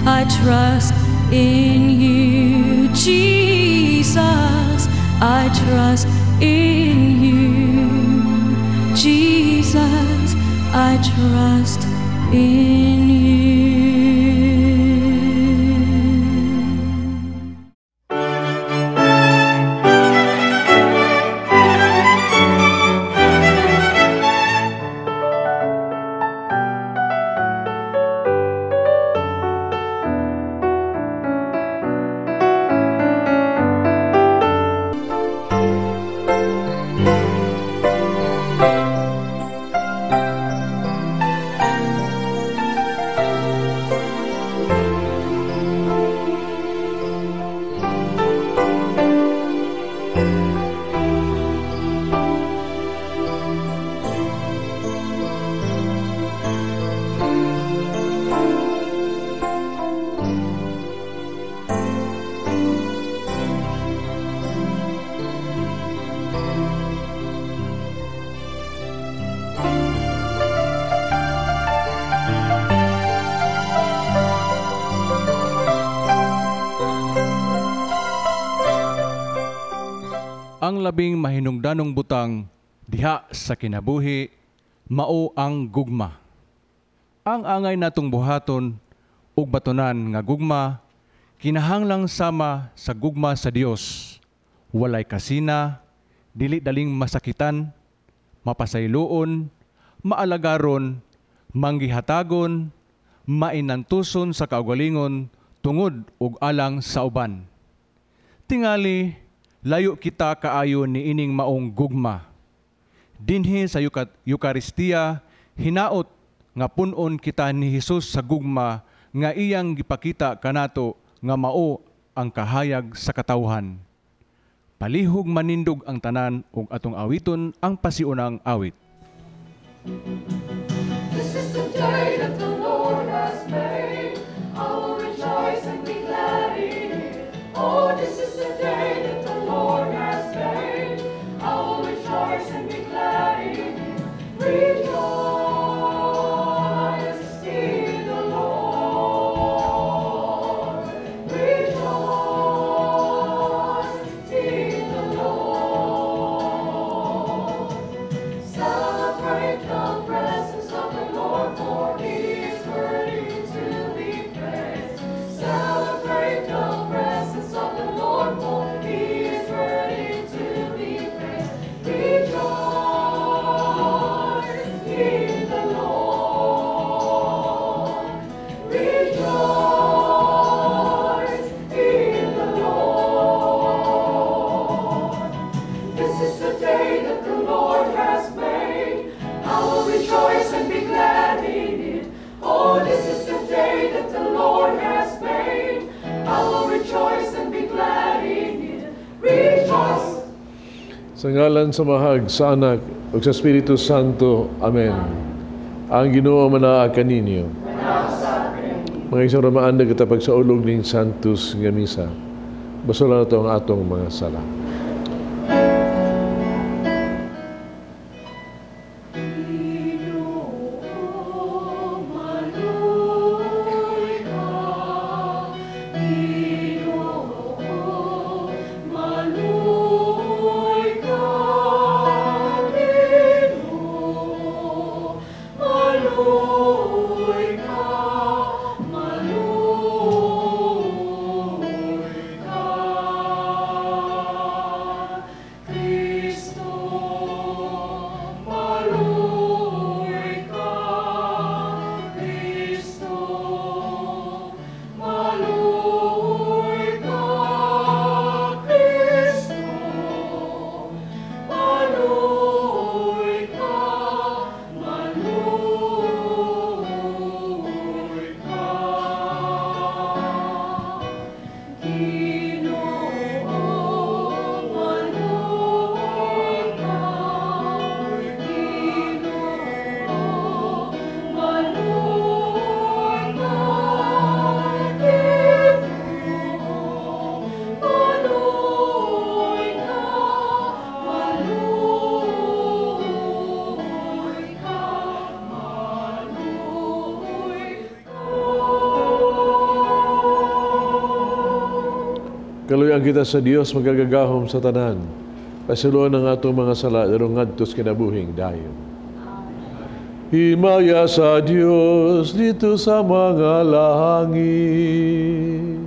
I trust in you, Jesus. I trust in you, Jesus. I trust in you. Ang labing mahinungdanong butang diha sa kinabuhi mao ang gugma. Ang angay natong buhaton ug batunan nga gugma kinahanglang sama sa gugma sa Dios. Walay kasina, dili daling masakitan, mapasayloon, maalagaron, manggihatagon, mainantuson sa kaugalingon tungod ug alang sa uban. Tingali layo kita kaayo ni ining maong gugma. Dinhi sa Eucharistia, hinaot nga punon kita ni Hesus sa gugma nga iyang gipakita kanato nga mao ang kahayag sa katawhan. Palihog manindog ang tanan ug atong awiton ang pasiunang awit. This is the day that the Lord has made. I will rejoice and be glad in it. Oh, this is the day that the Lord has made. I will rejoice and be glad in it. Rejoice in the Lord. Rejoice in the Lord. Celebrate the presence of the Lord, for He is worthy to be praised. Celebrate the presence of the Lord, for He is worthy to be praised. Rejoice in the Lord. Rejoice in the Lord. This is the day that the Lord has made. I will rejoice and be glad in it. Oh, this is the day that the Lord has made. I will rejoice and be glad in it. Rejoice. Sa ngalan sa Mahag, sa Anak, ug sa Espiritu Santo. Amen. Ang Ginoo manaa kaninyo. Mga isang ramaanda katapag sa ulog ning Santos nga misa. Basulan nato ang atong mga sala. Kaluyan kita sa Dios magagagahom sa tanan. Pasuluan ng atong mga sala darong ngadtos kinabuhing dayon. Himaya sa Dios dito sa mga langit.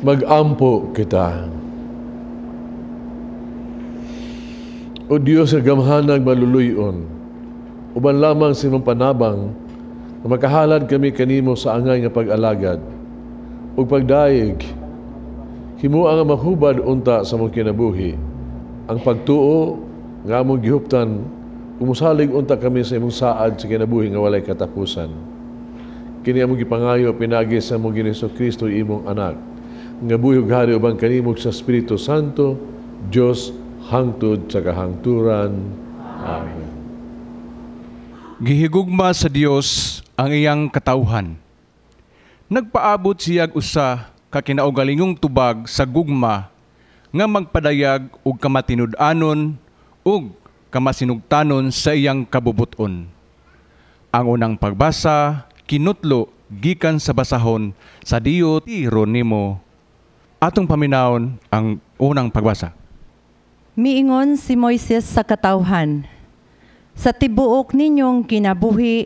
Mag-ampo kita. O Diyos nga gamhanag maluluyon, uban lamang sa imong panabang na makahalad kami kanimo sa angay nga pag-alagad ug pagdaig himuang nga mahubad unta sa mong kinabuhi ang pagtuo nga among gihuptan umusalig unta kami sa imong saad sa kinabuhi nga walay katapusan. Kini among gipangayo pinagi sa among Jesucristo imong anak nga buhig hari ubang kanimog sa Espiritu Santo, Diyos hangtod sa kahangturan. Amen. Gihigugma sa Dios ang iyang katawhan. Nagpaabot siyag usa ka kinaugalingong tubag sa gugma nga magpadayag og kamatinud-anon ug kamasinugtanon sa iyang kabubuton. Ang unang pagbasa kinutlo gikan sa basahon sa Deuteronomio. Atong paminawon ang unang pagbasa. Miingon si Moises sa katawhan, sa tibuok ninyong kinabuhi,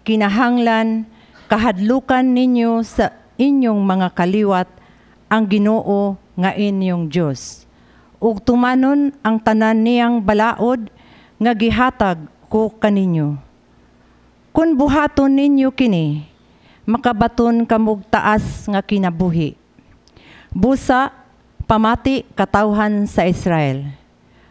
kinahanglan, kahadlukan ninyo sa inyong mga kaliwat ang Ginoo nga inyong Dios. Ug tumanon ang tanan niyang balaod nga gihatag ko kaninyo. Kun buhaton ninyo kini, makabaton kamug taas nga kinabuhi. Busa, pamati katawhan sa Israel.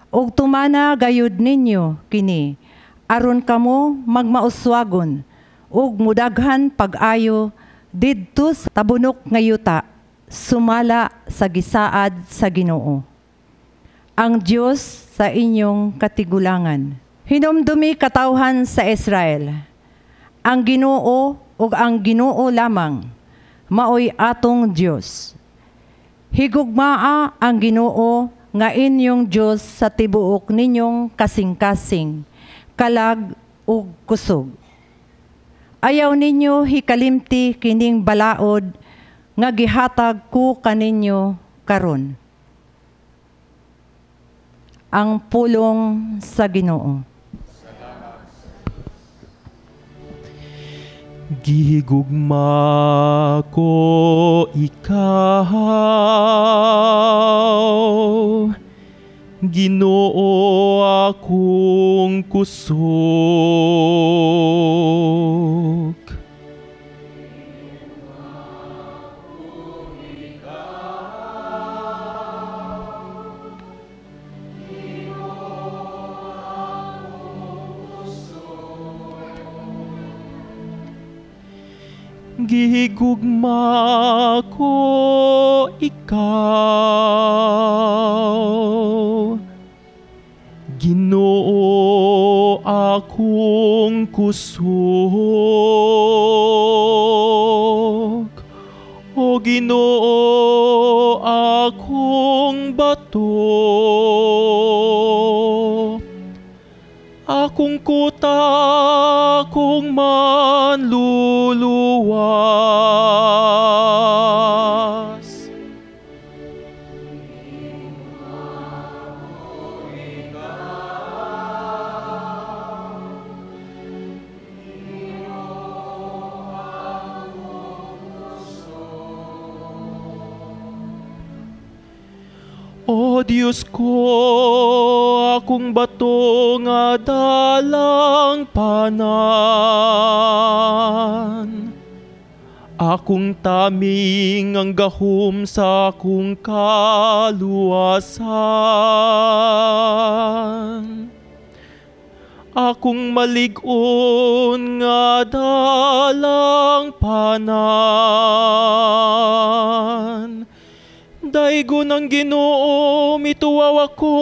Ug tumana gayud ninyo kini, aron kamo magmauswagon, ug mudaghan pag-ayo Didto sa tabunok nga yuta, sumala sa gisaad sa Ginoo. Ang Diyos sa inyong katigulangan. Hinumdumi katawhan sa Israel. Ang Ginoo o ang Ginoo lamang, maoy atong Diyos. Higugmaa ang Ginoo nga inyong Diyos sa tibuok ninyong kasing-kasing, kalag ug kusog. Ayaw ninyo hikalimti kining balaod nga gihatag ko kaninyo karon. Ang pulong sa Ginoo. Gihigugma ko ikaw, Ginoo akong kusog. Gihigugma ko ikaw, Ginoo akong kusog, o Ginoo akong bato, akong kuta, akong manluluwas. O Diyos ko, akong bato nga dalang panan, akong taming ang gahom sa akong kaluwasan, akong malig-on nga dalang panan. Daigo ng Ginoo, mituwaw ako,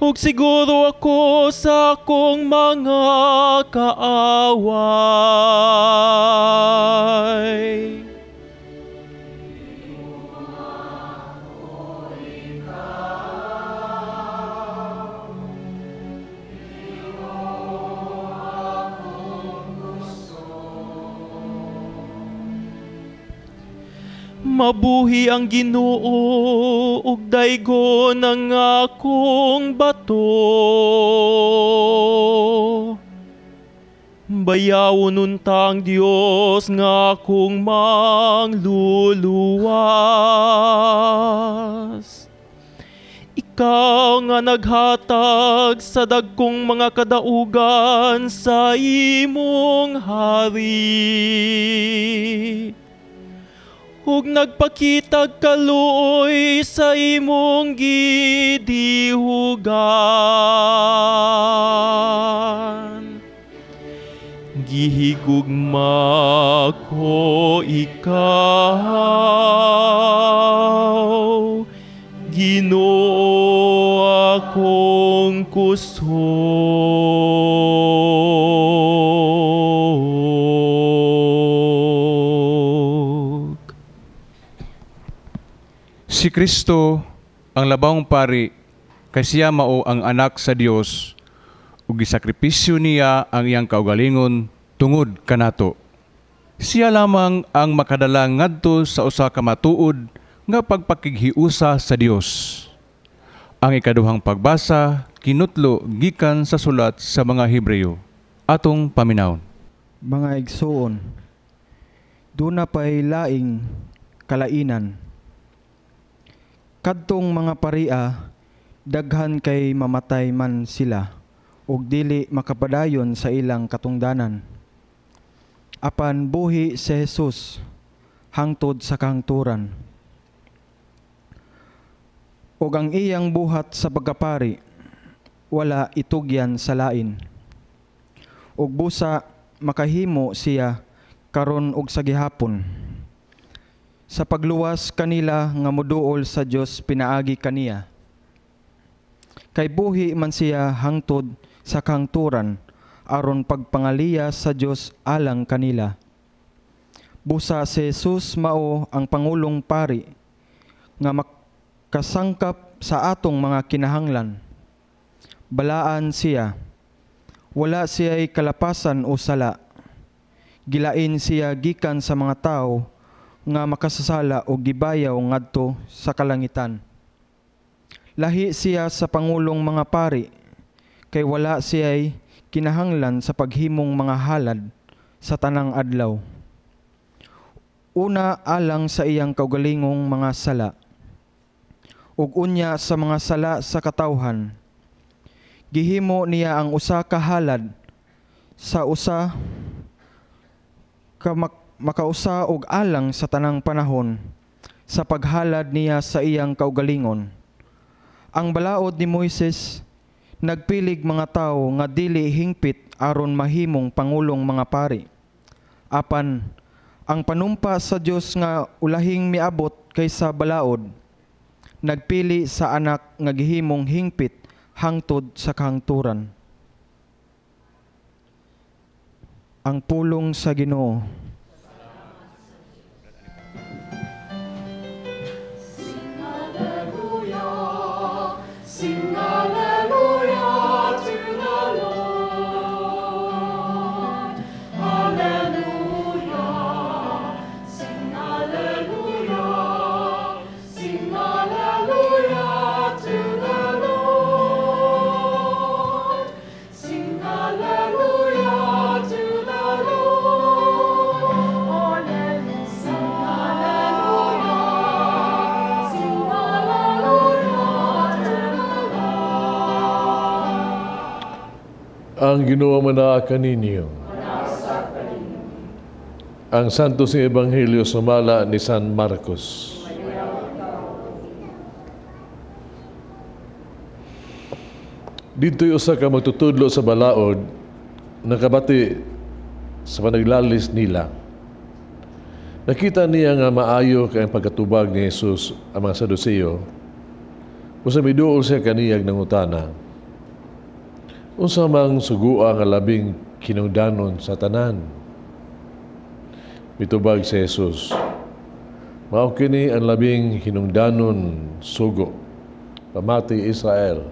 ug siguro ako sa akong mga kaaway. Mabuhi ang Ginoo, ug daigo ng akong bato. Bayawon untang Dios nga akong mangluluwas. Ikaw nga naghatag sa dagkong mga kadaugan sa imong hari, ug nagpakitag kaluoy sa imong gidihugan. Gihigugma ko ikaw, Ginoo akong kusog. Si Kristo ang labang pari, kay siya mao ang anak sa Dios, ug gisakripisyo niya ang iyang kaugalingon tungod kanato. Siya lamang ang makadala ngadto sa usa ka matuod nga pagpakighiusa sa Dios. Ang ikaduhang pagbasa kinutlo gikan sa sulat sa mga Hebreo. Atong paminawon. Mga igsoon, duna pa'y laing kalainan. Kadtong mga paria, daghan kay mamatay man sila, ug dili makapadayon sa ilang katungdanan. Apan buhi si Jesus hangtod sa kahangturan. Ug ang iyang buhat sa pagkapari, wala itugyan sa lain. Ug busa makahimo siya karon ug sa gihapon. Sa pagluwas kanila nga moduol sa Dios pinaagi kaniya. Kay buhi man siya hangtod sa kahangturan aron pagpangaliya sa Dios alang kanila. Busa si Jesus mao ang Pangulong Pari nga makasangkap sa atong mga kinahanglan. Balaan siya, wala siya'y kalapasan o sala. Gilain siya gikan sa mga tao nga makasasala o gibayaw ngadto sa kalangitan. Lahi siya sa Pangulong mga pari, kay wala siya'y kinahanglan sa paghimong mga halad sa tanang adlaw. Una alang sa iyang kaugalingong mga sala, ug unya sa mga sala sa katawhan. Gihimo niya ang usa ka halad sa usa ka makausa og alang sa tanang panahon sa paghalad niya sa iyang kaugalingon. Ang balaod ni Moises nagpilig mga tawo nga dili hingpit aron mahimong pangulong mga pari. Apan ang panumpa sa Dios nga ulahing miabot kaysa balaod, nagpili sa anak nga gihimong hingpit hangtod sa kahangturan. Ang pulong sa Ginoo. Sing hallelujah to the Lord. Hallelujah. Sing hallelujah. Sing hallelujah to the Lord. Sing hallelujah to the Lord. Hallelujah. Sing hallelujah. Sing hallelujah to the Ang Ginoo manaakan ninyo. Ang Santo sa Ebanghelyo sumala ni San Marcos. Dito'y usa ka magtutudlo sa balaod, nakabati sa panaglalis nila. Nakita niya nga maayo kay ang pagkatubag ni Jesus ang mga Saduceo. Usa miduol siya kaniyag nangutana. Unsa mang sugua nga labing kinungdanon sa tanan? Mitubag si Jesus. Mao kini ang labing hinungdanon sugo. Pamati Israel.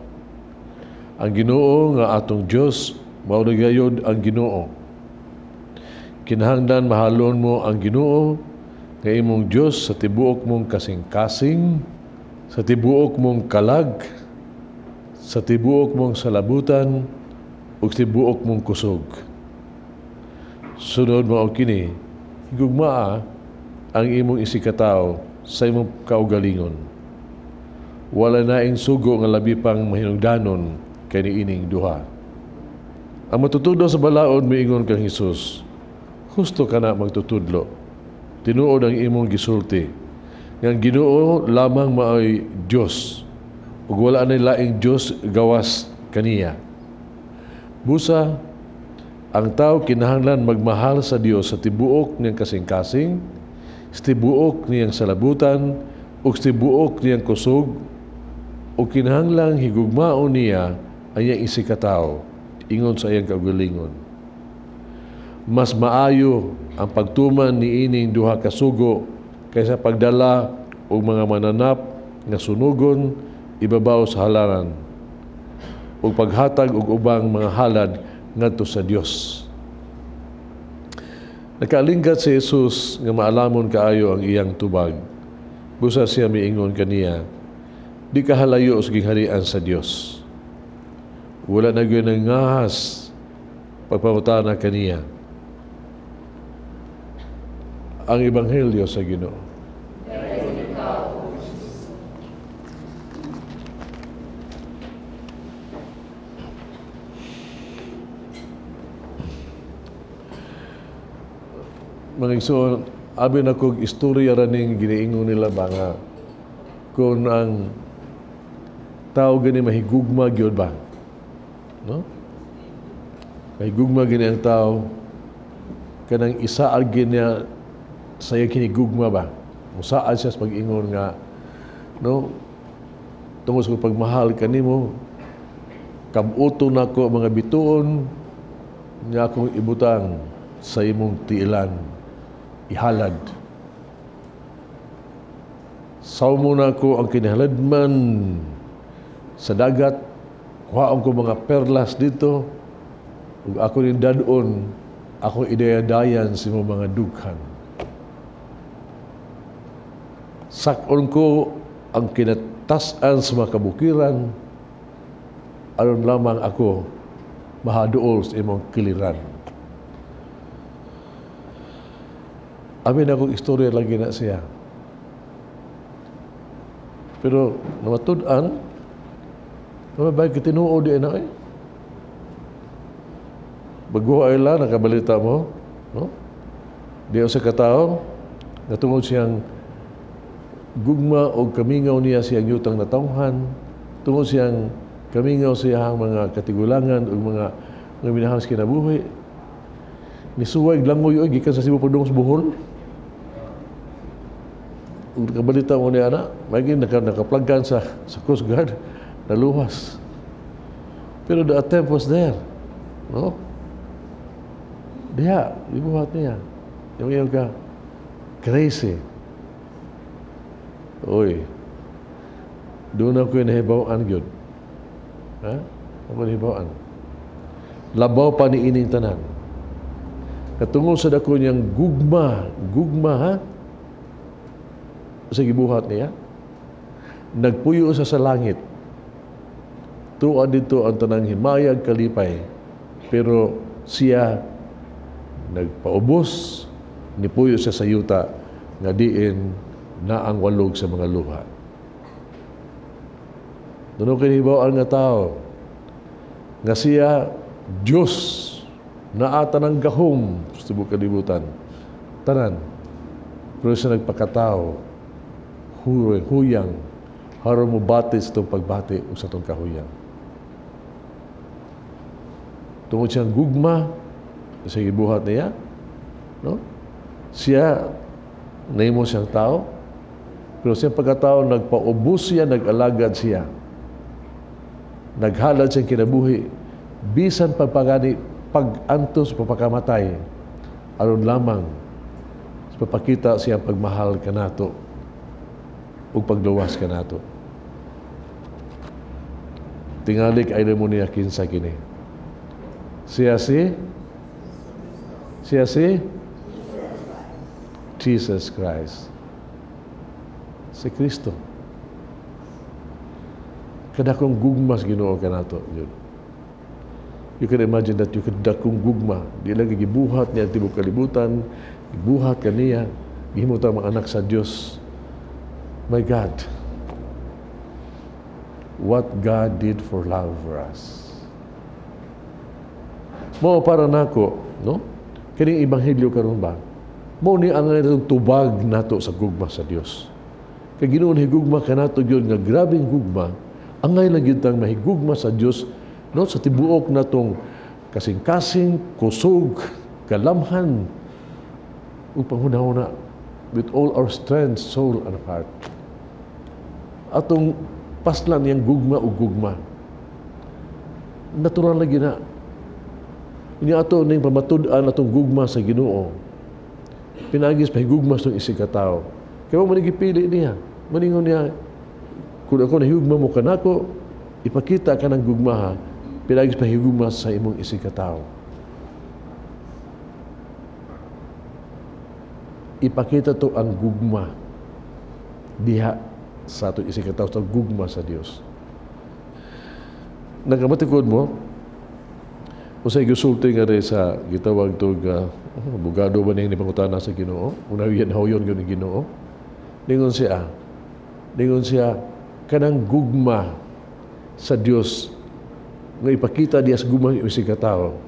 Ang Ginoo nga atong Dios mao na gayud ang Ginoo. Kinahanglan mahalon mo ang Ginoo nga imong Dios sa tibuok mong kasing-kasing, sa tibuok mong kalag, sa tibuok mong salabutan, ug tibuok mong kusog. Sunod mao kini, higugmaa ang imong isikataw sa imong kaugalingon. Wala naing sugo nga labi pang mahinungdanon kay niining duha. Ang matutudlo sa balaod miingon kang Hesus, husto ka na magtutudlo. Tinuod ang imong gisulti. Nga ang Ginoo lamang maoy Dios ug wala na laing Dios gawas kaniya. Busa, ang tao kinahanglan magmahal sa Dios sa tibuok niyang kasing-kasing, sa tibuok niyang salabutan, ug sa tibuok niyang kusog, o kinahanglang higugmaon niya ang iyang isikataw, ingon sa iyang kaugalingon. Mas maayo ang pagtuman ni ining duha ka sugo kaysa pagdala og mga mananap nga sunugon ibabaw sa halaran ug paghatag og ubang mga halad ngadto sa Dios. Nakalingkat si Jesus nga maalamon kaayo ang iyang tubag. Busa siya miingon kaniya, di ka halayo sa gingharian sa Dios. Wala na gyud nang ngahas pagpangutana kaniya. Ang Ebanghelyo sa Ginoo. Mga igsoon, abi na kog istorya raning giniingon nila ba nga kung ang tao gani mahigugma gyud ba, no? Mahigugma gani ang tao kanang isa algin niya saya kinigugma ba. Musaad siya sa pag-ingon nga, no? Tungod sa pagmahal kanimo, kabuto na ko mga bituon nga akong ibutang sa imong tiilan, ihalad. Saw mo na ko ang kinahaladman sa dagat, kuhaon ko mga perlas dito, ug ako rin dadon, ako idayadayan sa imong mga dughan. Sakon ko ang kinatasan sa mga kabukiran, aron lamang ako mahaduol sa imong kiliran. Amin akong istorya lagi na siya. Pero namatudan, namabay kitinuo di na eh. Bago ay lang, nakabalita mo, no? Di sa katao, natungod siyang gugma o kamingaw niya siyang yutang natauhan, tungod siyang kamingaw siyang mga katigulangan o mga minahal sa kinabuhi. Nisuway langoy o gikan sa Cebu Pudong sa Bohol. Kabalita mo niya na, maging nakaplaggan sa Coast Guard, naluwas. Pero the attempt was there. No? Diya, ibuhat niya. Yung ka, crazy. Oy, doon ako yung nahibawaan yun. Ha? Ako nahibawaan. Labaw pa ni ining tanan. Katungol sa dako niyang gugma ha? Sa gibuhat niya, nagpuyo sa langit. Tuwa dito ang tanang himayag kalipay, pero siya nagpaubos, nipuyo siya sa yuta, nga diin na ang walog sa mga luha. Doon kinihibawaan nga tao, nga siya, Diyos, na ata ng gahom, sa kalibutan, tanan, pero siya nagpakatao, huyang, haro mo bati sa itong pagbati o sa itong kahuyang. Tungod siyang gugma, sa ibuhat niya, no? Siya, naimo siyang tao, pero siyang pagkatao, nagpaubos siya, nag-alagad siya. Naghalad siyang kinabuhi, bisan pagpagani, pag-antos, papakamatay, aron lamang, papakita siyang pagmahal ka nato, o pagluwas ka nato. Tingalik ay mo niya kinsa kini. Siya si Jesus Christ. Si Kristo. Kada kong gugma sa Ginoo ka nato. You can imagine that you could dakong gugma. Di lang gibuhat niya tibok kalibutan, gibuhat ka niya, gihimutang mga anak sa Diyos. My God, what God did for love for us. Mo para nako, no? Kining ebanghelyo karon ba? Mo ni ang tubag nato sa gugma sa Dios. Kay Ginoo higugma kanato gyud nga grabing gugma, angay lang gyud tang mahigugma sa Dios, no, sa tibuok natong kasing-kasing, kusog, kalamhan ug panghunahuna with all our strength, soul and heart. Atong paslan yang gugma o gugma. Natural lagi na. Ini ato ning pamatud-an atong gugma sa Ginoo. Pinagis pa gugma sa isig ka tawo. Kaya mo manigipili niya. Maningon niya, kung ako nahigugma mo kanako, ipakita ka ng gugma ha. Pinagis pa higugma sa imong isig ka tawo. Ipakita to ang gugma diha sa ato isig ka tawo sa gugma sa Dios. Nagkamatikod mo, usay gisulti nga rin sa gitawag to bugado ba ning pangutana sa Ginoo? Unawiyan hawyon gyud ni Ginoo. Ningon siya kanang gugma sa Dios nga ipakita diya sa gugma isig ka tawo.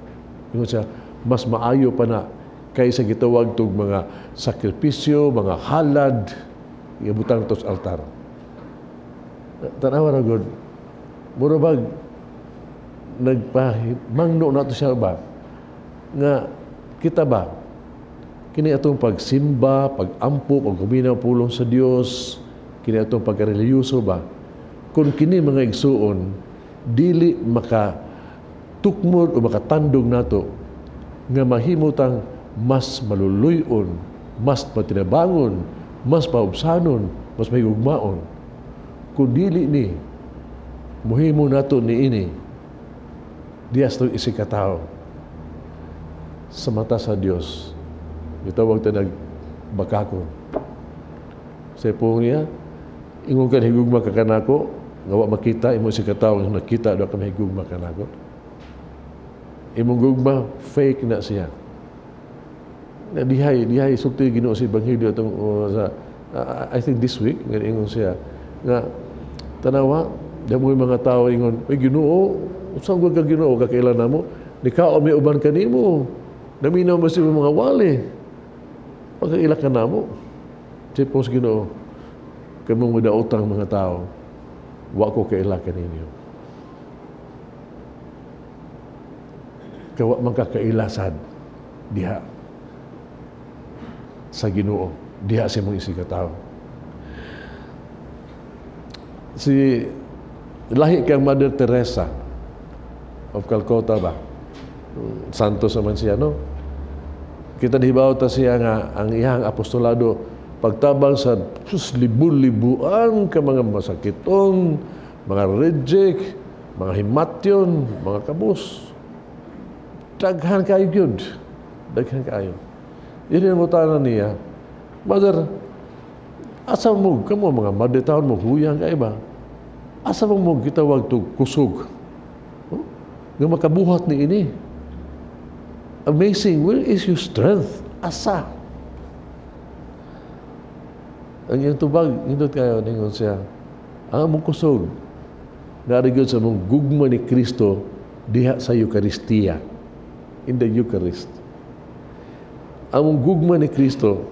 Ningon siya mas maayo pa na kaysa gitawag tog mga sakripisyo, mga halad iabutang to sa altar. Tanawa ra gud. Murabag nagpamangno na to siya ba nga kita ba Kini atong pagsimba, pagampo, pagkuminaw pulong sa Dios, kini atong pagkareliyoso ba? Kung kini mga igsuon, dili makatukmod o makatandog nato nga mahimutang mas maluluyon, mas matinabangon, mas paubsanon, mas mahigugmaon. Kung dili ni, muhimo nato ni ini, diyas to isikataw sa mata sa Dios. Gitawag ta nagbakakon. Sa pong niya, ingon ka higugma ka kanako, ngawa makita, imo isikataw nga nakita daw ka mahigugma kanako. Imong gugma, fake na siya. Na dihay sulti Ginoo sa Ebanghelyo atong I think this week nga ingon siya nga tanawa damo mga tao ingon, "Ay Ginoo, unsa ka Ginoo kakailan namo? Nikao may uban kanimo. Naminaw mo sa mga wali. Pagkaila ka namo." Tipos Ginoo, kamong mudaotang mga tao, wa ko kaila kaninyo. Kawa man kakailasad diha sa Ginoo, diha sa mong isikataw. Si lahi kang Mother Teresa of Calcutta ba? Santo sa man siya, no? Kita nahibaw ta siya nga ang iyang apostolado pagtabang sa libu-libuan ka mga masakiton, mga reject, mga himatyon, mga kabus. Daghan kayo yun. Daghan kayo. Yun yung mutanan niya. Mother, asa mo, kamo mga maditaon mo, huyang kayo ba? Asa mo gitawag to kusog? Oh? Nga makabuhat ni ini. Amazing. Where is your strength? Asa? Ang iyong tubag, hindot kayo, ningon siya, ang among kusog, narigod sa mong gugma ni Kristo diha sa Eucharistia. In the Eucharist. Ang gugma ni Kristo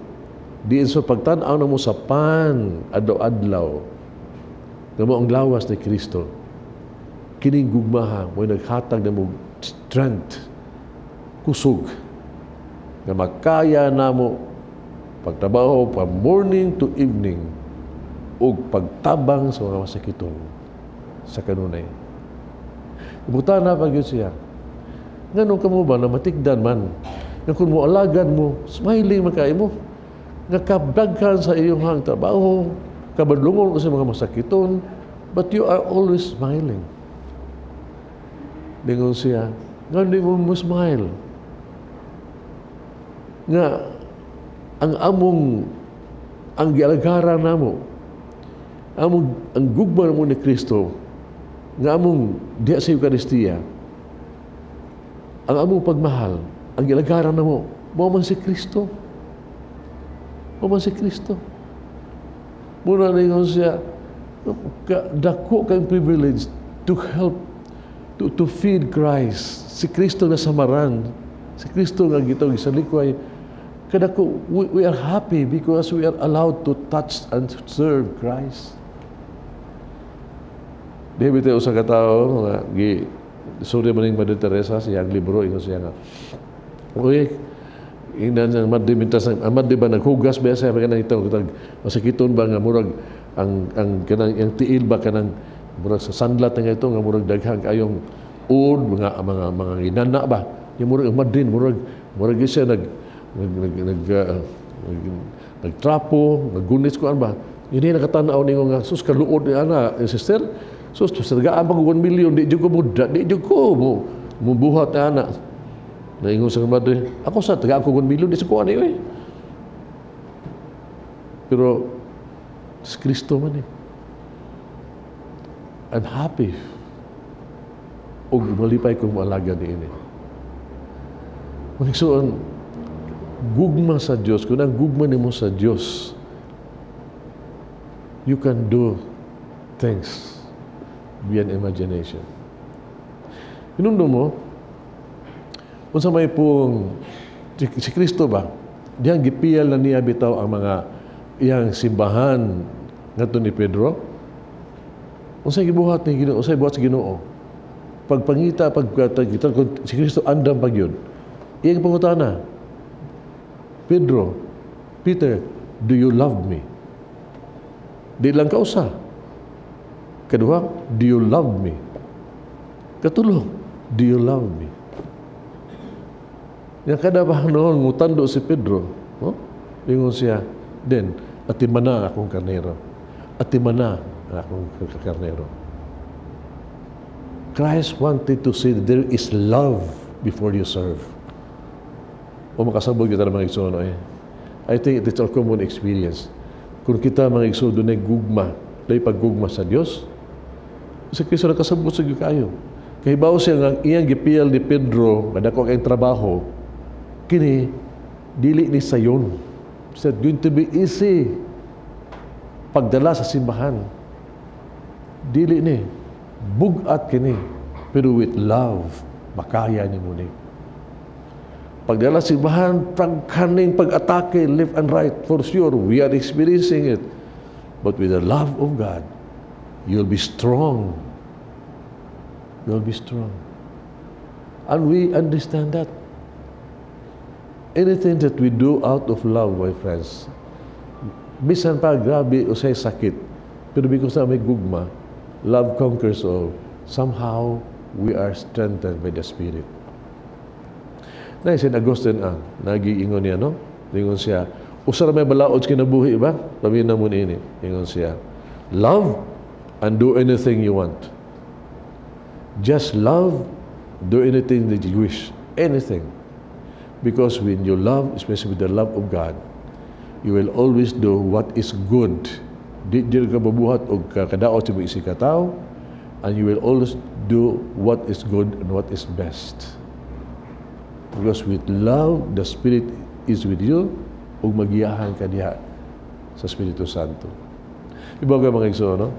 diin sa pagtan-aw na mo sa pan adlaw-adlaw nga mo ang lawas ni Kristo. Kining gugmaha mo naghatag na mo strength, kusog nga makaya namo pagtrabaho from morning to evening ug pagtabang sa mga masakiton sa kanunay. Ibutan na pag yun siya. Ganun ka mo ba na matigdan man? Nga kung mo alagan mo, smiling makay mo. Nga kabdaghan sa iyong hang trabaho, kabadlungon ko sa mga masakiton, but you are always smiling. Lingon siya, nga hindi mo smile. Nga ang gialagara namo, ang gugma mo ni Kristo, nga among diya sa Eucharistia, ang among pagmahal, ang gilagaran na mo man si Kristo. Mo man si Kristo. Muna na yung siya, dako kayong privilege to help, to feed Christ. Si Kristo na samaran, si Kristo nga gitawag sa likway. Kadako, we are happy because we are allowed to touch and serve Christ. Di bitaw sa katao, nga, sorry maning Mother Teresa, siyang libro, ino siya nga. Uy, ingnan ang madimintas, ang madiba naghugas ba siya, kanang ito, masakiton ba nga murag, ang kanang, yung tiil ba kanang, murag sa sandlat nga ito, nga murag daghang kayong uod, mga inana ba, yung murag, ang madin, murag siya nagtrapo, naggunis ko ba, yun yung nakatanaw niyo nga, sus, kaluod ni Ana, sister, sus, sargaan pa ko 1 million, di ko muda, di ko mo buhat na anak. Naingon sa madre, ako sa tagaan ko 1 million, di sa kuha niyo eh. Pero, si Kristo man eh. I'm happy. O malipay kong maalaga ni ini. Magsuon, gugma sa Diyos, kung ang gugma ni mo sa Diyos, you can do things beyond imagination. Inundo mo, kung sa may pong si Kristo ba, diyan gipiyal na niya bitaw ang mga iyang simbahan ngadto ni Pedro. Unsay gibuhat ni Ginoo, unsay buhat sa Ginoo. Pagpangita, pagkita si Kristo andam pagyud. Iyang pangutana, Pedro, Peter, do you love me? Di lang kausa. Kedua, do you love me? Katulo, do you love me? Yang kada ba noon ngutando si Pedro, no? Ingon siya, then atimana akong karnero. Atimana akong karnero. Christ wanted to say that there is love before you serve. O makasabog kita na mga igsoon, I think it is our common experience. Kung kita mga igsoon doon ay gugma, dahil paggugma sa Diyos, si Kristo nakasabot sa kayo. Kahibaw siya nga iyang gipiyal ni Pedro, madako kayong trabaho, kini, dili ni sayon. It's not going to be easy. Pagdala sa simbahan, dili ni, bugat kini, pero with love, makaya ni mo ni. Pagdala sa simbahan, pagkaning pag-atake, left and right, for sure, we are experiencing it. But with the love of God, you'll be strong. You'll be strong. And we understand that. Anything that we do out of love, my friends, bisan pa grabe o say sakit, pero because na may gugma, love conquers all. Somehow, we are strengthened by the Spirit. Na si Agustin nagiingon niya, no? Ingon siya, usara may balaod kinabuhi ba? Labi na mo ini. Ingon siya, love and do anything you want. Just love, do anything that you wish. Anything. Because when you love, especially with the love of God, you will always do what is good. Di ka mabuhat o kakadaot sa mga isikataw, and you will always do what is good and what is best. Because with love, the Spirit is with you, ug magiyahan ka diha sa Espiritu Santo. Iba ka mga igsoon, no?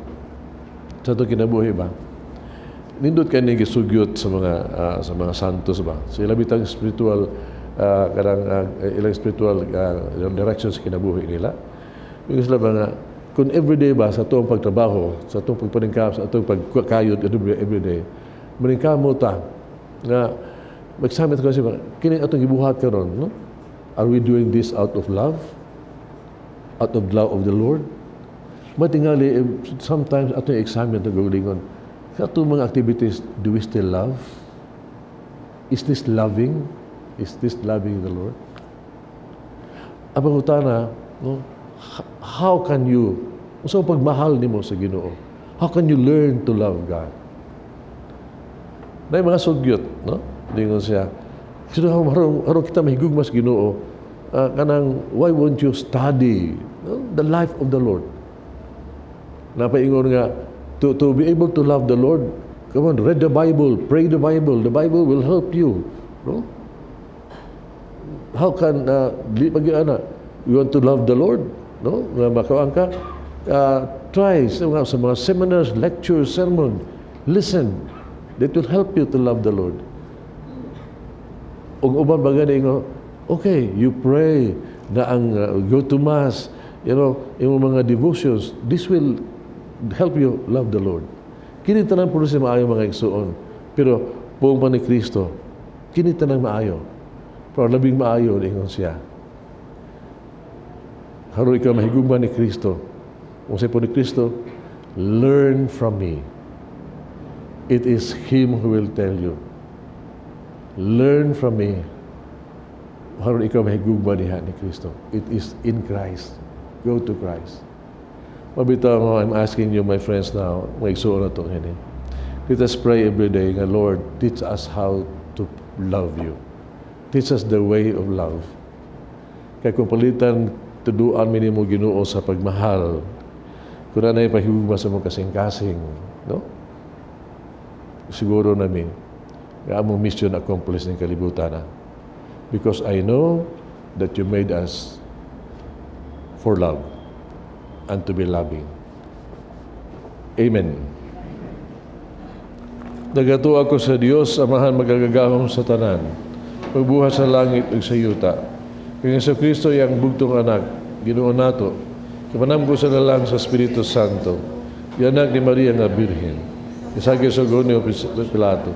Sa ito kinabuhi ba? Nindot ka ni gisugyot sa mga santos ba? Sa ilang bitang spiritual, ilang spiritual directions sa kinabuhi nila. Yung sila ba nga, kung everyday ba sa itong pagtrabaho, sa itong pagpaningkap, sa itong pagkayod everyday, maningkap mo ta, nga, mag-summit ko siya, kini atong gibuhat karon, no? Are we doing this out of love? Out of love of the Lord? Matingali, sometimes atong examine ito galingon, sa atong mga activities, do we still love? Is this loving? Is this loving the Lord? Abang utana, no? How can you, so pagmahal nimo sa Ginoo, how can you learn to love God? Na mga sugyot, no? Dingon siya, harong kita mahigugma sa Ginoo, kanang, why won't you study, no? The life of the Lord? Napaingon nga, to be able to love the Lord, come on, read the Bible, pray the Bible will help you, no? How can, you want to love the Lord, no? Makawang ka, try sa mga seminars, lectures, sermon, listen, that will help you to love the Lord. Ug uban bagay nga, okay, you pray na ang go to mass, you know, yung mga devotions, this will help you love the Lord. Kini tanang puro siya maayo mga igsoon, pero buong pa ni Kristo, kini tanang maayo, pero labing maayo ingon siya. Haro ikaw mahigugma ni Kristo. Kung siya po ni Kristo, learn from me. It is Him who will tell you. Learn from me. Haron ikaw mahigugma niya ni Kristo. It is in Christ. Go to Christ. Mabitaw mo, I'm asking you, my friends now, may igsoon na ito. Let us pray every day, Lord, teach us how to love you. Teach us the way of love. Kaya kung palitan, tuduan minimo Ginoo sa pagmahal, kung na ipahigugma sa mong kasing-kasing, no? Siguro namin, nga among mission accomplished ng kalibutan na. Because I know that you made us for love and to be loving. Amen. Nagato ako sa Dios, amahan magagagahom sa tanan, pagbuhat sa langit ug sa yuta. Kaya sa Kristo yang bugtong anak, Ginoo nato, kamanam ko sa lalang sa Espiritu Santo, anak ni Maria nga Birhen, isagi sa Gonyo Pilato,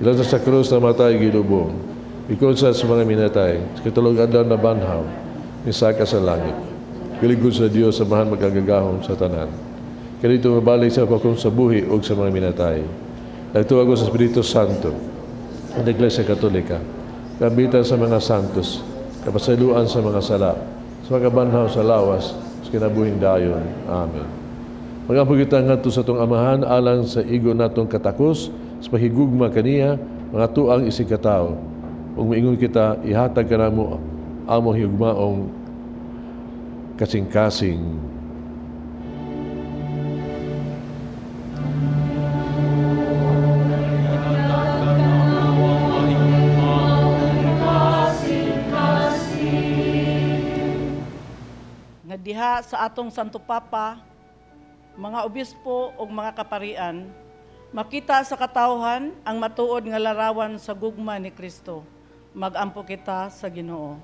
ilan sa krus na matay gilubong, ikon sa mga minatay, sa katulog adlaw na banhaw, misaka sa langit. Kaligod sa Dios sa mahal magagagahom sa tanan. Kanito mabalik sa pakong sa buhi o sa mga minatay. Nagtuwa ko sa Espiritu Santo, ang Iglesia Katolika, kabitan sa mga santos, kapasaluan sa mga sala, sa mga banhaw sa lawas, sa kinabuhing dayon. Amen. Mga kita nga sa itong amahan, alang sa igo natong katakos, sa pahigugma kaniya, mga tuang isikataw. Kung maingon kita, ihatag ka na mo among higugmaong kasing-kasing. Diha sa atong Santo Papa, mga obispo o mga kaparian, makita sa katawhan ang matuod nga larawan sa gugma ni Kristo. Mag-ampo kita sa Ginoo.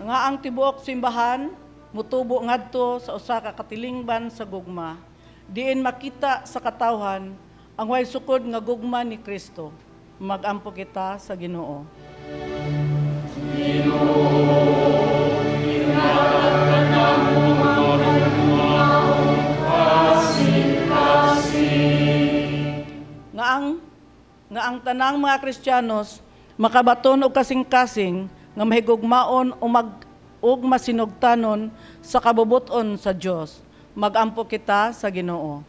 Nga ang tibuok simbahan, mutubo ngadto sa usa ka katilingban sa gugma. Diin makita sa katawhan ang way sukod nga gugma ni Kristo. Mag-ampo kita sa Ginoo. Nga ang tanang mga Kristiyanos makabaton og kasing-kasing nga mahigugmaon ug masinugtanon sa kabubuton sa Dios. Mag-ampo kita sa Ginoo.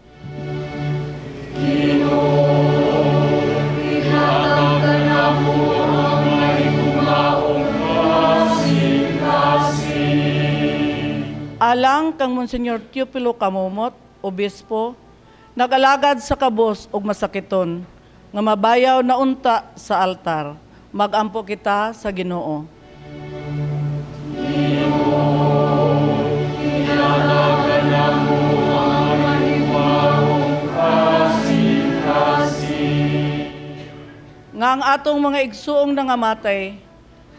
Ihatag ka na mo ang mahigugmaong kasing-kasing. Alang kang Monsignor Teofilo Camomot, obispo, nag-alagad sa kabos ug masakiton, nga mabayaw na unta sa altar. Mag-ampo kita sa Ginoo. Nga ang atong mga igsuong nangamatay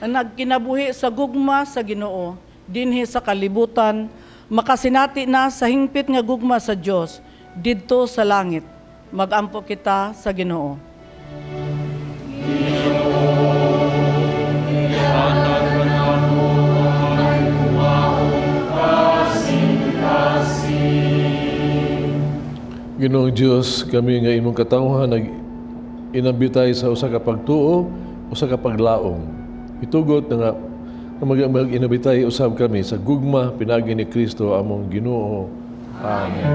na nagkinabuhi sa gugma sa Ginoo dinhi sa kalibutan, makasinati na sa hingpit nga gugma sa Dios didto sa langit. Mag-ampo kita sa Ginoo. Ginoong Diyos, kami nga imong katawhan inambitay sa usa ka pagtuo, usa ka paglaom. Itugot na nga mag-inambitay usab kami sa gugma pinagi ni Kristo among Ginoo. Amen.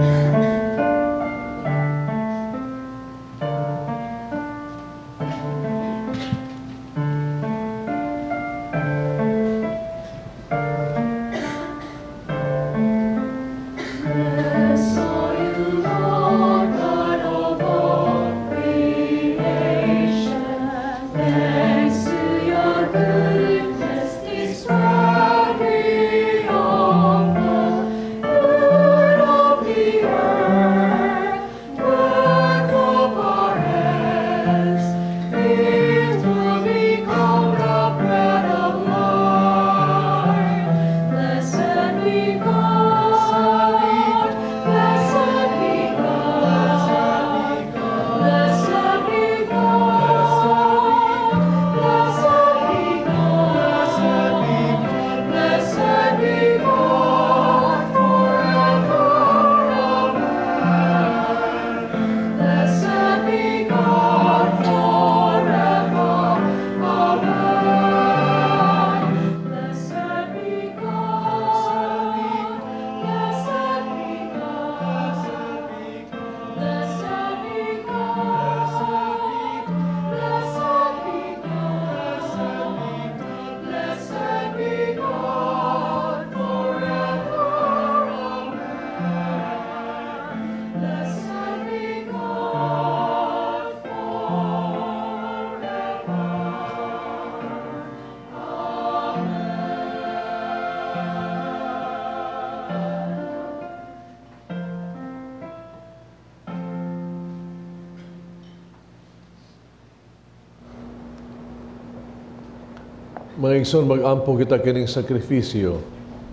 Mga igsoon, mag-ampo kita kining sakripisyo,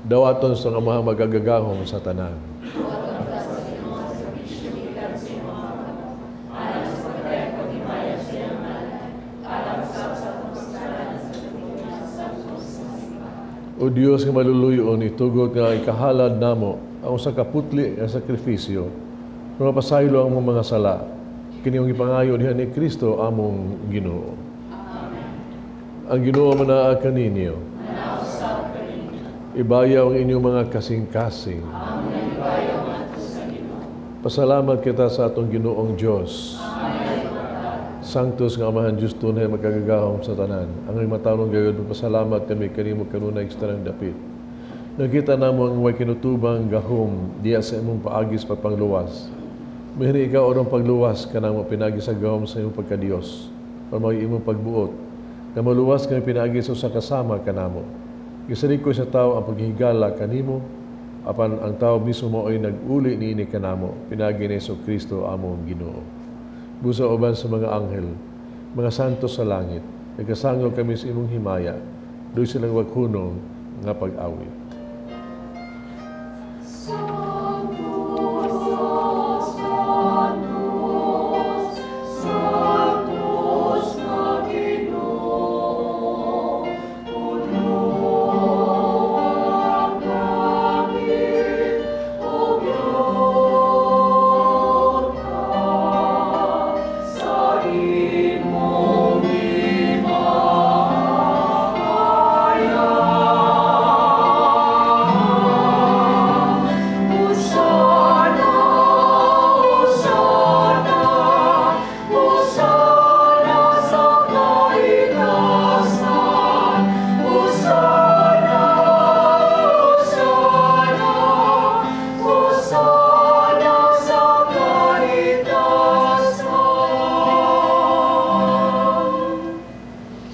dawaton sa mga magagagahom sa tanan. O Dios nga maluluyon, itugot nga ikahalad namo ang usa ka putli nga sakripisyo nga mapasaylo ang mga sala. Kini ang ipangayo diha ni Kristo among Ginoo. Ang Ginoo manaa kaninyo. Ibayaw ang inyong mga kasing-kasing. Pasalamat kita sa atong Ginoong Diyos. Sanctus nga Amahan Diyos tunay magkagagahom sa tanan. Ang matarong gayod, pasalamat kami kanimo kanunay ekstrang dapit. Nakita namo ang way kinutubang gahom diya sa imong paagis pagpangluwas. Mahini ikaw orong pagluwas kanang pinagi sa gahom sa imong pagkadiyos. Para may imong pagbuot. Na maluwas kami pinagi sa usa kasama kanamo. Gisariko sa tao ang paghigala kanimo, apan ang tao mismo mo ay nag-uli niini kanamo, pinagi ni Kristo among Ginoo. Busa uban sa mga anghel, mga santos sa langit, nagkasangol kami sa imong himaya, doon silang waghunong nga pag-awit.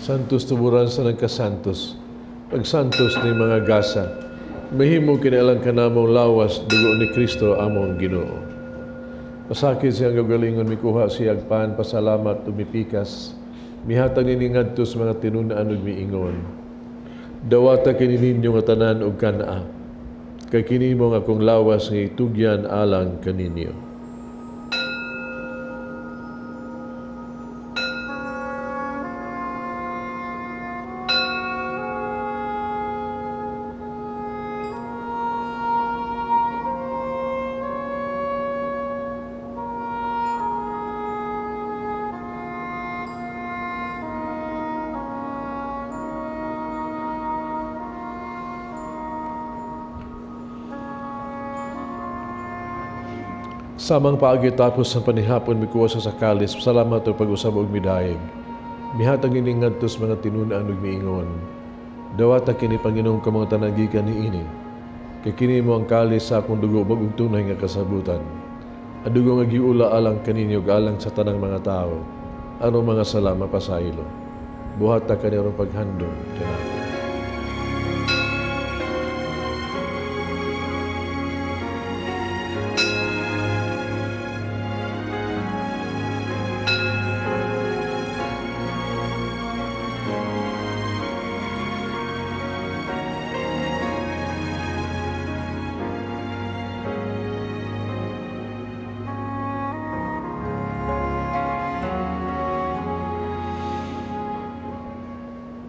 Santos tuburan sa nagkasantos, pagsantos ni mga gasa, mahimo kinailang kanamong lawas, dugo ni Kristo among Ginoo. Pasakit siyang gagalingon, mikuha siyang pan, pasalamat, tumipikas, mihatag ni ngadto sa mga tinunaan ug miingon. Dawata kini ninyo nga tanan ug kanaa, kay kini mo nga akong lawas nga itugyan alang kaninyo. Samang paagi tapos sa panihapon mikuha sa kalis, salamat o pag-usab og midayeg. Mihatag ini ngadto sa mga tinunaan ug miingon. Dawata kini Panginoong kamong tanan gikan niini. Kay kini mo ang kalis sa akong dugo bagong tunay nga kasabutan. Ang dugo nga giula alang kaninyo ug alang sa tanang mga tao. Aron mga sala mapasaylo. Buhat ta kani aron paghandom kanako.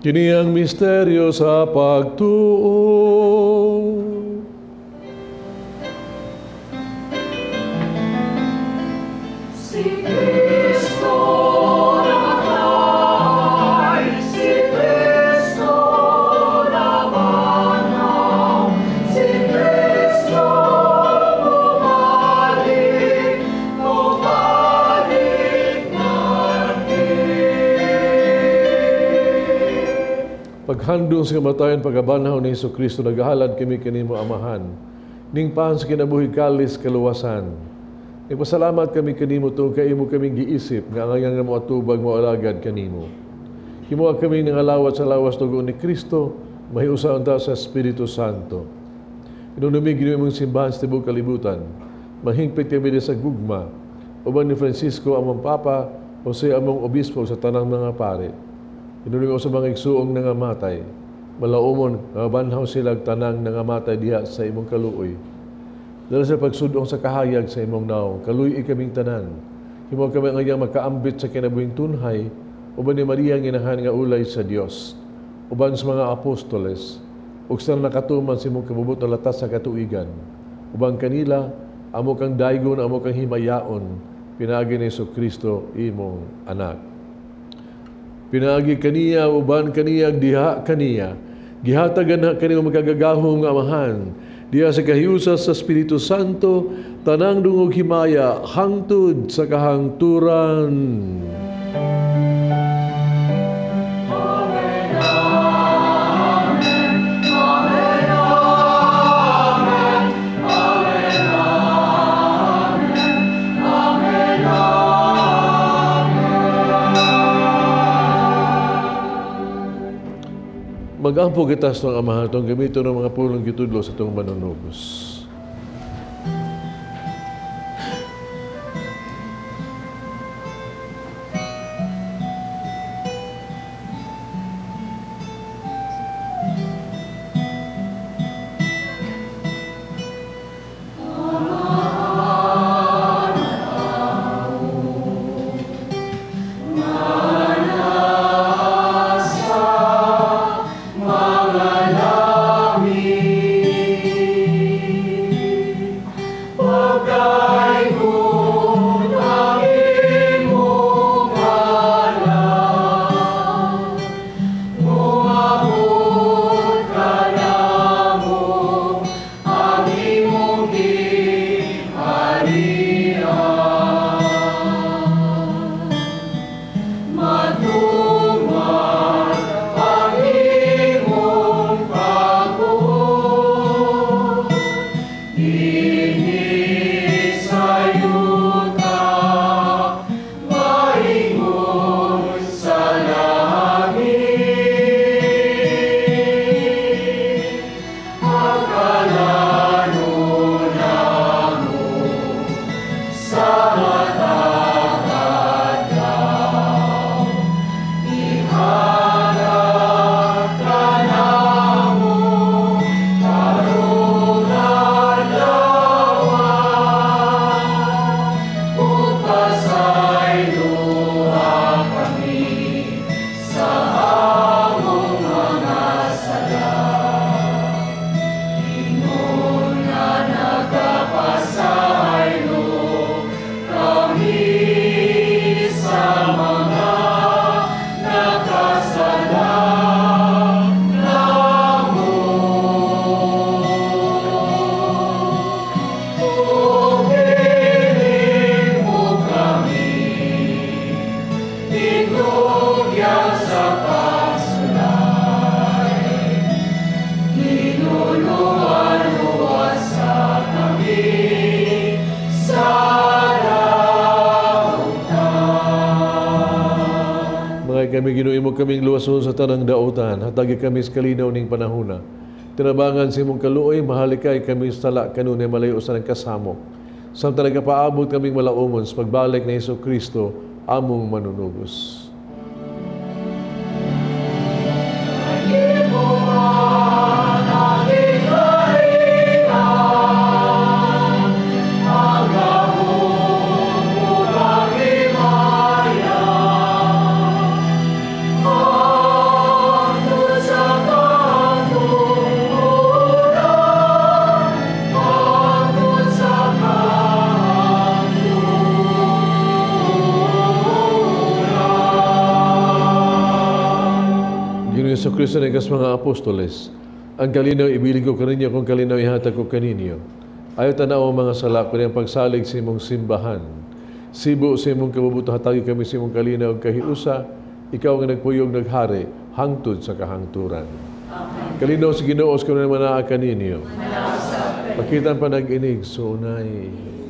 Kini ang misteryo sa pagtuo. Si Kristo namatay, si Kristo namanaw, si Kristo bumalik, bumalik natin. Paghandong sa kamatayon pagabanaw ni Kristo, nagahalad kami kanimo Amahan. Ning paan sa kinabuhi kalis kaluwasan. Nagpasalamat kami kanimo tungod kay imo kaming giisip nga ang mo atubag mo alagad kanimo. Himuha kami ng alawat sa lawas dugo ni Kristo, mahiusaon ta sa Espiritu Santo. Inunumig imong simbahan sa tibuok kalibutan. Mahingpit kami sa gugma. Uban ni Francisco among Papa, Jose among Obispo sa tanang mga pare. Inunumig sa mga igsuong nangamatay. Malaumon, banhaw sila tanang nangamatay diha sa imong kaluoy. Dahil sa pagsudong sa kahayag sa imong naong, kaluy kaming tanan. Himuha kami ngayang makaambit sa kinabuhing tunhay, uban ni Maria nginahan nga ulay sa Dios. Uban sa mga apostoles, ug sa nakatuman sa imong kabubot na latas sa katuigan. Ubang kanila, amo kang daygon, amo kang himayaon, pinaagi ni Kristo imong anak. Pinaagi kaniya, uban kaniya, diha kaniya, gihatagan na kaniyang magkagagahong amahan, diha sa kahiusa sa Espiritu Santo, tanang dungog himaya, hangtod sa kahangturan. Mag-ampo kita sa itong amahan, itong gamito ng mga pulong gitudlo sa itong manunubos. Kami ginuimo kaming luwason sa tanang dautan, hatagi kami sa kalinaw ning panahona. Tinabangan sa imong kaluoy, mahalikay kami sa tala kanunay malayo sa nagkasamok. Samtang nagapaabot kaming malaumon sa pagbalik ni Kristo, among manunubos. Sa Kristo ng kas mga apostoles, ang kalinaw ibilig ko kaninyo kung kalinaw ihatag ko kaninyo. Ayaw tanaw ang mga sala ko niyang pagsalig sa imong simbahan. Sibo sa imong kabubuto hatagi kami sa imong kalinaw kahiusa, ikaw ang nagpuyog naghari, hangtod sa kahangturan. Amen. Kalinaw sa Ginoo ko na manaa kaninyo. Pakitan pa nag-inig, so unay. Kalimutan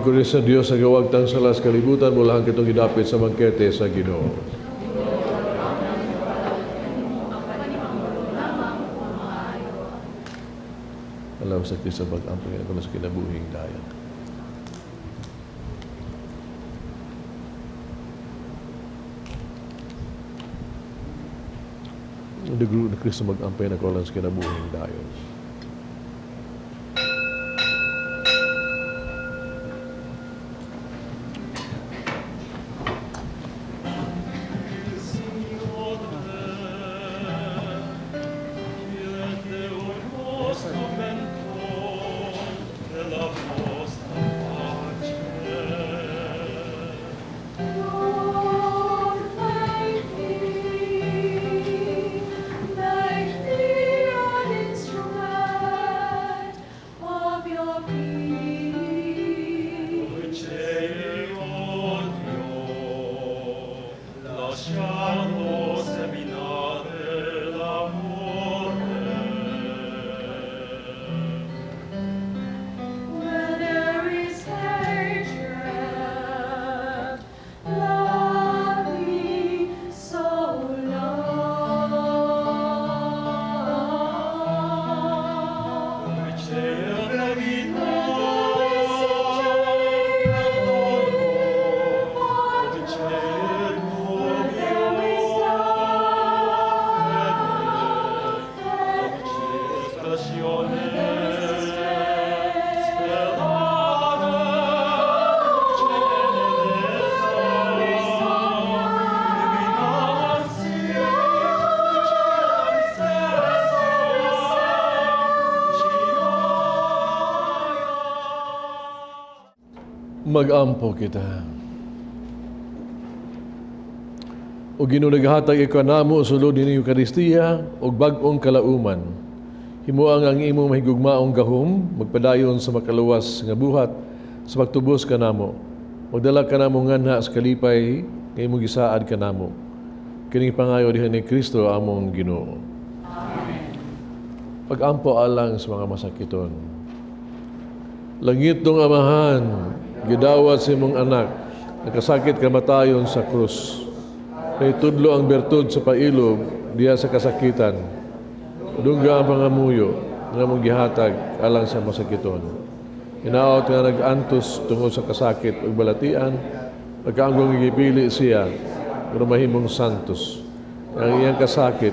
pagkulis sa Diyos sa gawagtang salas kalibutan mula ang kitong gidapit sa bangkete sa Ginoo. Alam sa Kristo mag-amping ako sa kinabuhing dayan. Nagro na Kristo mag-amping ako lang sa kinabuhing dayan. Mag-ampo kita. O ginunaghatag ikaw namo sulod ni Eucharistia o bag-ong kalauman. Himuang ang imong mahigugmaong gahom, magpadayon sa makaluwas nga buhat, sa pagtubos ka namo. Magdala ka namo nganha sa kalipay, nga imong gisaad ka namo. Kining pangayo diha ni Kristo among Ginoo. Pag-ampo alang sa mga masakiton. Langit tong Amahan, gidawat sa imong anak, nakasakit kamatayon sa krus. Naitudlo ang bertud sa pailog diya sa kasakitan. Dungga ang pangamuyo nga mong gihatag alang sa masakiton. Hinaot nga nag-antos tungod sa kasakit ug balatian, pagkaanggong gipili siya pero mahimong santos. Ang iyang kasakit,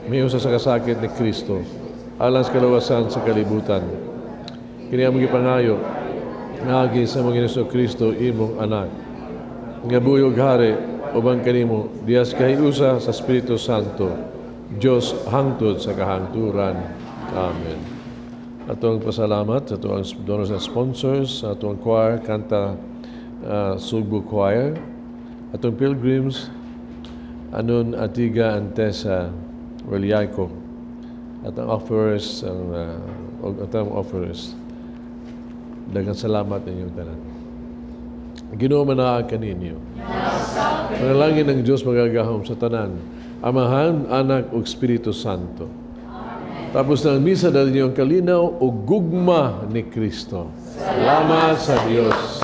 miyon sa kasakit ni Kristo, alang sa kalawasan sa kalibutan. Kini among gipangayo nagi sa mga Hesus Kristo imong anak. Nga buyog hari ubang kanimo dias kay usa sa Espiritu Santo. Dios hangtod sa kahangturan. Amen. Atong pasalamat sa atong donors and sponsors, sa atong choir kanta Sugbo Choir, atong pilgrims Anon Atiga Antesa Weliaco, atong offerers atong offerers. Daghang salamat ninyong tanan. Ginoo manaa kaninyo. Manalangin ng Diyos magagahom sa tanan, Amahan, Anak ug Espiritu Santo. Amen. Tapos ng misa dali ninyong kalinaw o gugma ni Kristo. Salamat sa Diyos.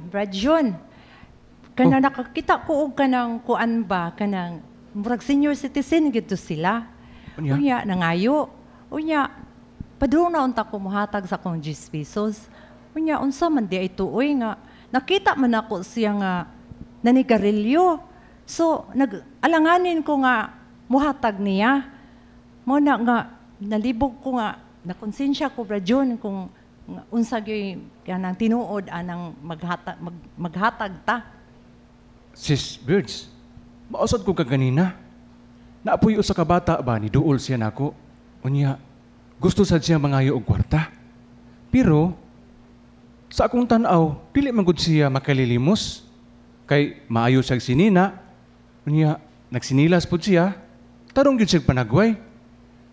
Brad John, kana nakakita ko og kanang kuan ba, kanang murag senior citizen gito sila. Unya nangayo. Unya padung na unta ko mohatag sa akong 10 pesos. Unya unsa man di ay tuoy nga nakita man ako siya nga nanigarilyo. So nag-alanganin ko nga mohatag niya. Mo na nga nalibog ko nga nakonsensya ko Brad John kung unsa gyud kanang tinuod anang maghatag ta. Sis Birds, mausad ko kaganina. Naapoy usa ka bata ba ni duol siya nako. Unya, gusto sad siya mangayo og kwarta. Pero Sa akong tanaw, dili man gud siya makalilimos. Kay maayo siyang sinina, niya nagsinilas pud siya, tarong gyud siya panagway.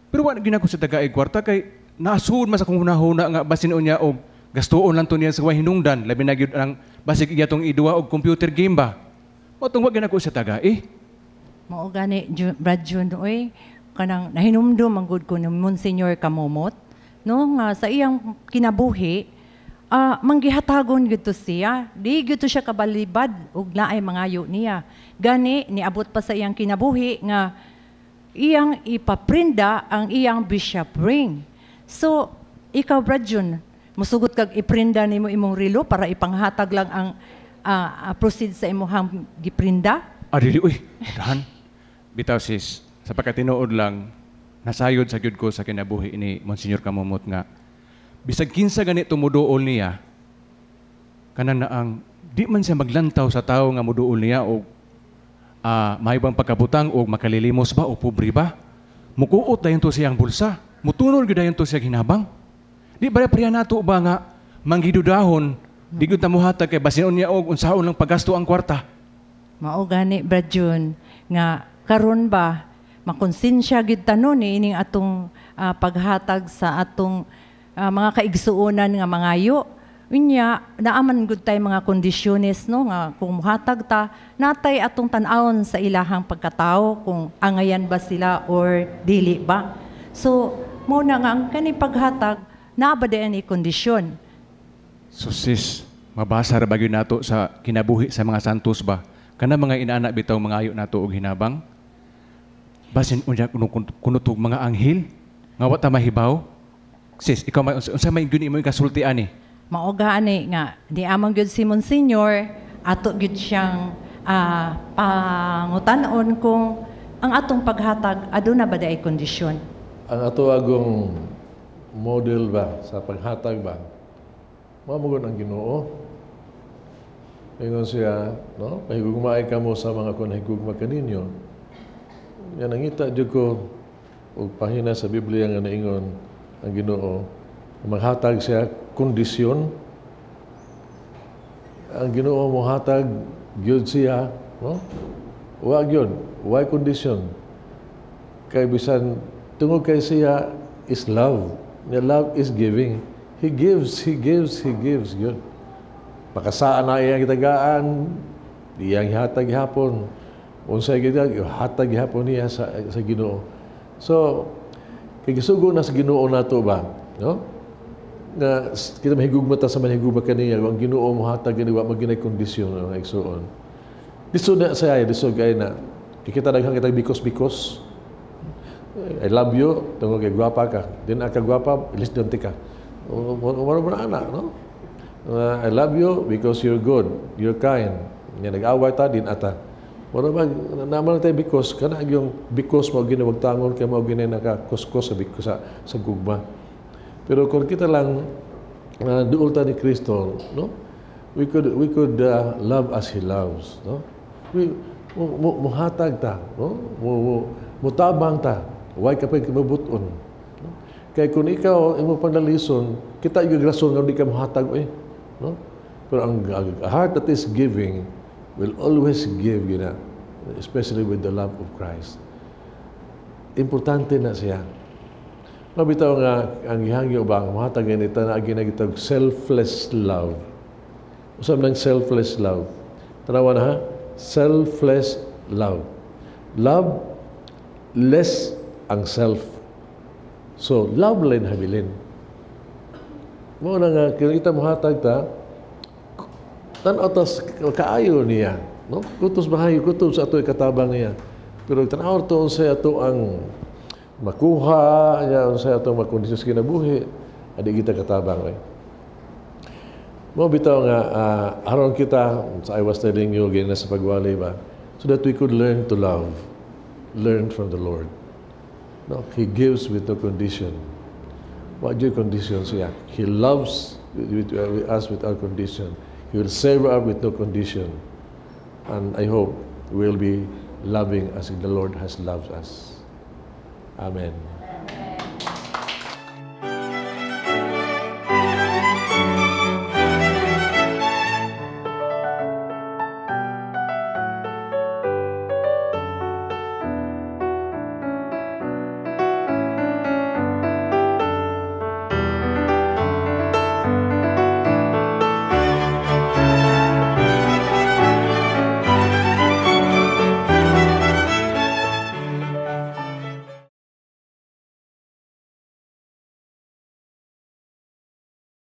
Pero wala ginako sa tagaig kwarta kay naasuod mas akong hunahuna nga basin niya og gastuon lang to niya sa way hinungdan, labi na gyud ang basig iya tong iduwa og computer game ba. Motong wag ginako sa tagai. Mao gani Brad Jun oy kanang nahinumdum ang good ko ni Monsignor Kamomot no nga sa iyang kinabuhi manggihatagon gyud to siya. Di gyud to siya kabalibad ug laay mangayo niya. Gani niabot pa sa iyang kinabuhi nga iyang ipaprinda ang iyang bishop ring. So, ikaw Brad Jun, musugot kag iprinda nimo imong relo para ipanghatag lang ang proceed sa imong giprinda? Dili uy, dahan. Bitaw sis, sa pagkatinuod lang, nasayod sa gyud ko sa kinabuhi ni Monsignor Kamomot nga bisag kinsa gani tumuduol niya, kanan na ang di man siya maglantaw sa tao nga muduol niya o maibang pagkabutang o makalilimos ba o pobre ba. Mukuot dayon to siyang bulsa. Mutunol gyud dayon to siya hinabang. Di ba priya nato ba nga manggidudahon, di gyud ta mohatag kay basin niya og unsaon lang paggasto ang kwarta. Mao gani Brad Jun nga karon ba makonsensya gyud tanon ining atong paghatag sa atong mga kaigsuonan nga mangayo. Unya, naaman gud tay mga kondisyones no nga kung muhatag ta natay atong tan-awon sa ilahang pagkatao kung angayan ba sila or dili ba. So, mo na nga ang kani paghatag naa ba diyan ni kondisyon. So sis, mabasa ra ba gyud nato sa kinabuhi sa mga santos ba? Kana mga inaanak bitaw mangayo nato og hinabang. Basin unya kunutog mga anghel nga wa ta mahibaw. Sis, ikaw unsa may gyud imo kasulti ani? Mao gani nga di amang gyud si Monsignor ato gyud siyang pangutanon kung ang atong paghatag aduna ba daay kondisyon. Ang ato agong model ba sa paghatag ba? Mao mo ang Ginoo. Ingon siya, no? Mahigugmaay ka mo sa mga kunahigugma kaninyo. Yan nangita jud ko og pahina sa Biblia nga naingon ang Ginoo maghatag siya kondisyon. Ang Ginoo mo hatag gyud siya, no? Wa gyud, why kondisyon? Kay bisan tungod kay siya is love. Niya love is giving. He gives gyud. Pakasaan na iyang itagaan, iyang hatag hapon. Unsay gyud hatag hapon niya sa Ginoo. So, kay gisugo na sa Ginoo nato ba, no? Na kita mahigugma ta sa manhigugma kaniya ang Ginoo mo hatag gani wa maginay kondisyon ang igsuon. Diso na saya, diso gay na. Kita daghang kita bikos. I love you, tungod kay gwapa ka. Din ka gwapa, ilis donti ka. Wala mo anak, no? I love you because you're good, you're kind. Nga nag-away ta din ata. Wala ba naman tayo bikos kana yung bikos mo ginawag tangon kay mo ginay nakakuskos sa bikos sa gugma. Pero kung kita lang duol ta ni Kristo, no? We could love as He loves, no? Muhatag ta, no? Mutabang ta. Why ka pa mabuton? No? Kaya kung ikaw imo panalison, kita yung rason nga di ka muhatag no? Pero ang heart that is giving will always give, you know, especially with the love of Christ. Importante na siya. Mabitaw nga ang ihangyo ba ang mahatag ganito na ginagitag selfless love. Usab ng selfless love. Tanawa na ha? Selfless love. Love less ang self. So, love line habilin. Mo na nga kita mahatag ta tan-aw tas kaayo niya, no? Kutos bahayo kutos sa ato'y katabang niya. Pero tanaw to sa ato ang makuha niya sa atong makondisyon sa kinabuhi, adi kita katabang ray. Mo bitaw nga aron kita, I was telling you again sa pagwali ba, so that we could learn to love, learn from the Lord. No, He gives with no condition. What your conditions siya? He loves with us without condition. He will save us with no condition. And I hope we will be loving as the Lord has loved us. Amen.